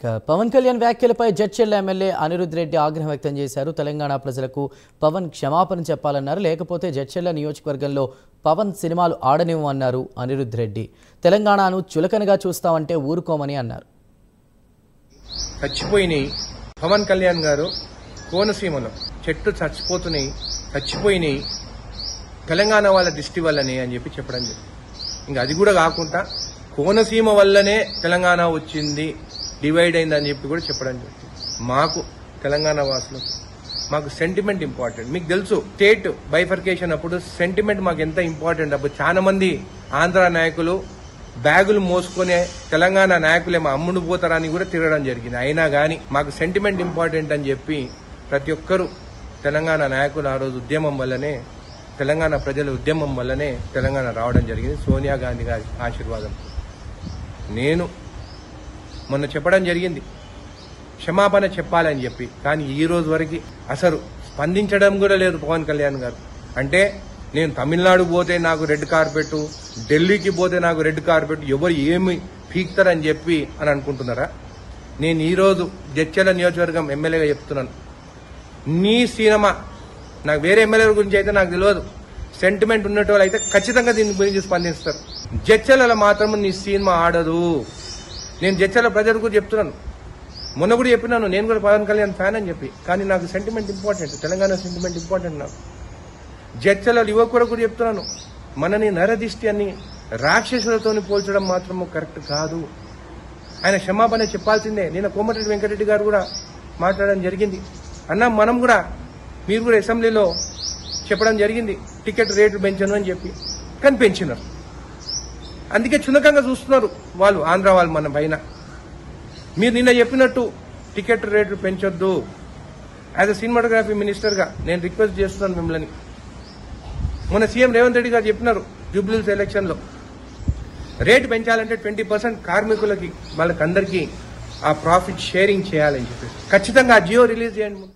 పవన్ కళ్యాణ్ వ్యాఖ్యలపై జడ్చర్ల ఎమ్మెల్యే అనిరుద్ రెడ్డి ఆగ్రహం వ్యక్తం చేశారు. తెలంగాణ ప్రజలకు పవన్ క్షమాపణ చెప్పాలన్నారు. లేకపోతే జడ్చర్ల నియోజకవర్గంలో పవన్ సినిమాలు ఆడనివ్వమన్నారు అనిరుద్ రెడ్డి. తెలంగాణను చులకనగా చూస్తామంటే ఊరుకోమని అన్నారు. చచ్చిపోయినాయి పవన్ కళ్యాణ్ గారు కోనసీమలో చెట్టు చచ్చిపోయినాయి తెలంగాణ వాళ్ళ దిష్టి వల్లనే అని చెప్పి చెప్పడం జరిగింది. ఇంకా అది కూడా కాకుండా కోనసీమ వల్లనే తెలంగాణ వచ్చింది, డివైడ్ అయిందని చెప్పి కూడా చెప్పడం జరిగింది. మాకు తెలంగాణ వాసులకు మాకు సెంటిమెంట్ ఇంపార్టెంట్. మీకు తెలుసు స్టేట్ బైఫర్కేషన్ అప్పుడు సెంటిమెంట్ మాకు ఎంత ఇంపార్టెంట్. అప్పుడు చాలా మంది ఆంధ్ర నాయకులు బ్యాగులు మోసుకునే తెలంగాణ నాయకులేమో అమ్ముడు పోతారని కూడా తిరగడం జరిగింది. అయినా కానీ మాకు సెంటిమెంట్ ఇంపార్టెంట్ అని చెప్పి ప్రతి ఒక్కరూ తెలంగాణ నాయకులు ఆ రోజు ఉద్యమం వల్లనే, తెలంగాణ ప్రజల ఉద్యమం వల్లనే తెలంగాణ రావడం జరిగింది. సోనియా గాంధీ గారి ఆశీర్వాదం. నేను మొన్న చెప్పడం జరిగింది క్షమాపణ చెప్పాలని చెప్పి, కానీ ఈ రోజు వరకు అసలు స్పందించడం కూడా లేదు పవన్ కళ్యాణ్ గారు. అంటే నేను తమిళనాడు పోతే నాకు రెడ్ కార్పెట్, ఢిల్లీకి పోతే నాకు రెడ్ కార్పెట్, ఎవరు ఏమి పీక్తారని చెప్పి అని అనుకుంటున్నారా? నేను ఈరోజు జడ్చర్ల నియోజకవర్గం ఎమ్మెల్యేగా చెప్తున్నాను, నీ సినిమా నాకు వేరే ఎమ్మెల్యేల గురించి అయితే నాకు తెలియదు, సెంటిమెంట్ ఉన్నట్టు అయితే ఖచ్చితంగా దీని గురించి స్పందిస్తారు. జడ్చర్లలో మాత్రం నీ సినిమా ఆడదు. నేను జడ్చర్ల ప్రజల గురించి చెప్తున్నాను. మొన్న కూడా చెప్పినాను, నేను కూడా పవన్ కళ్యాణ్ ఫ్యాన్ అని చెప్పి, కానీ నాకు sentiment important, Telangana sentiment important. నాకు జడ్చర్ల యువకుడు కూడా చెప్తున్నాను, మనని నరదిష్టి అని రాక్షసులతో పోల్చడం మాత్రము కరెక్ట్ కాదు. ఆయన క్షమాపణ చెప్పాల్సిందే. నేను కోమటిరెడ్డి వెంకటరెడ్డి గారు కూడా మాట్లాడడం జరిగింది. అన్న మనం కూడా మీరు కూడా అసెంబ్లీలో చెప్పడం జరిగింది టికెట్ రేట్లు పెంచను అని చెప్పి, కానీ పెంచినారు. అందుకే చునకంగా చూస్తున్నారు వాళ్ళు, ఆంధ్ర వాళ్ళు మన పైన. మీరు నిన్న చెప్పినట్టు టికెట్ రేట్లు పెంచొద్దు. యాజ్ అ సినిమాటోగ్రఫీ మినిస్టర్గా నేను రిక్వెస్ట్ చేస్తున్నాను మిమ్మల్ని. మొన్న సీఎం రేవంత్ రెడ్డి గారు చెప్పినారు జూబ్లీహిల్స్ ఎలక్షన్లో రేటు పెంచాలంటే 20% కార్మికులకి వాళ్ళకందరికీ ఆ ప్రాఫిట్ షేరింగ్ చేయాలని చెప్పి, ఖచ్చితంగా ఆ జియో రిలీజ్ చేయండి.